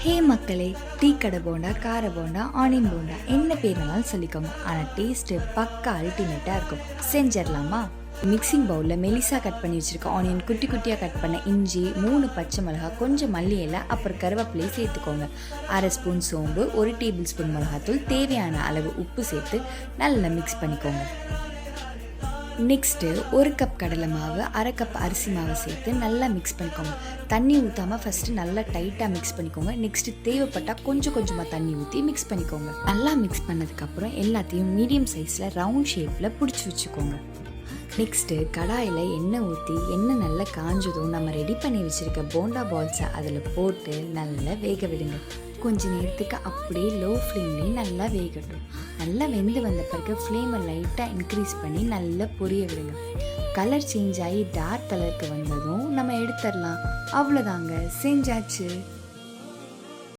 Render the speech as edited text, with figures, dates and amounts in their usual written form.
ஹே மக்களே, டீ கடை போண்டா, கார போண்டா, ஆனியன் போண்டா என்ன பேர் வேணாலும் சொல்லிக்கோங்க. ஆனால் டேஸ்ட்டு பக்கா அல்டிமேட்டாக இருக்கும். செஞ்சிடலாமா? மிக்சிங் பவுலில் மெலிசாக கட் பண்ணி வச்சுருக்க ஆனியன், குட்டி குட்டியாக கட் பண்ண இஞ்சி, 3 பச்சை மிளகாய், கொஞ்சம் மல்லி இலை, அப்புறம் கருவேப்பிலையை சேர்த்துக்கோங்க. 1/2 ஸ்பூன் சோம்பு, 1 டேபிள் ஸ்பூன் மிளகாத்தூள், தேவையான அளவு உப்பு சேர்த்து நல்லா மிக்ஸ் பண்ணிக்கோங்க. நெக்ஸ்ட்டு 1 கப் கடலை மாவு, 1/2 கப் அரிசி மாவு சேர்த்து நல்லா மிக்ஸ் பண்ணிக்கோங்க. தண்ணி ஊற்றாமல் ஃபஸ்ட்டு நல்லா டைட்டாக மிக்ஸ் பண்ணிக்கோங்க. நெக்ஸ்ட்டு தேவைப்பட்டால் கொஞ்சமாக தண்ணி ஊற்றி மிக்ஸ் பண்ணிக்கோங்க. நல்லா மிக்ஸ் பண்ணதுக்கப்புறம் எல்லாத்தையும் மீடியம் சைஸில் ரவுண்ட் ஷேப்பில் பிடிச்சி வச்சுக்கோங்க. நெக்ஸ்ட்டு கடாயில் எண்ணெய் ஊற்றி எண்ணெய் நல்லா காஞ்சதும் நம்ம ரெடி பண்ணி வச்சுருக்க போண்டா பால்ஸை அதில் போட்டு நல்லா வேக விடுங்க. கொஞ்ச நேரத்துக்கு அப்படியே லோ ஃப்ளேம்லேயே நல்லா வேகட்டும். நல்லா வெந்து வந்த பிறகு ஃப்ளேமை லைட்டாக இன்க்ரீஸ் பண்ணி நல்லா பொரிய விடுங்க. கலர் சேஞ்ச் ஆகி டார்க் கலருக்கு வந்ததும் நம்ம எடுத்துடலாம். அவ்வளோதாங்க, செஞ்சாச்சு.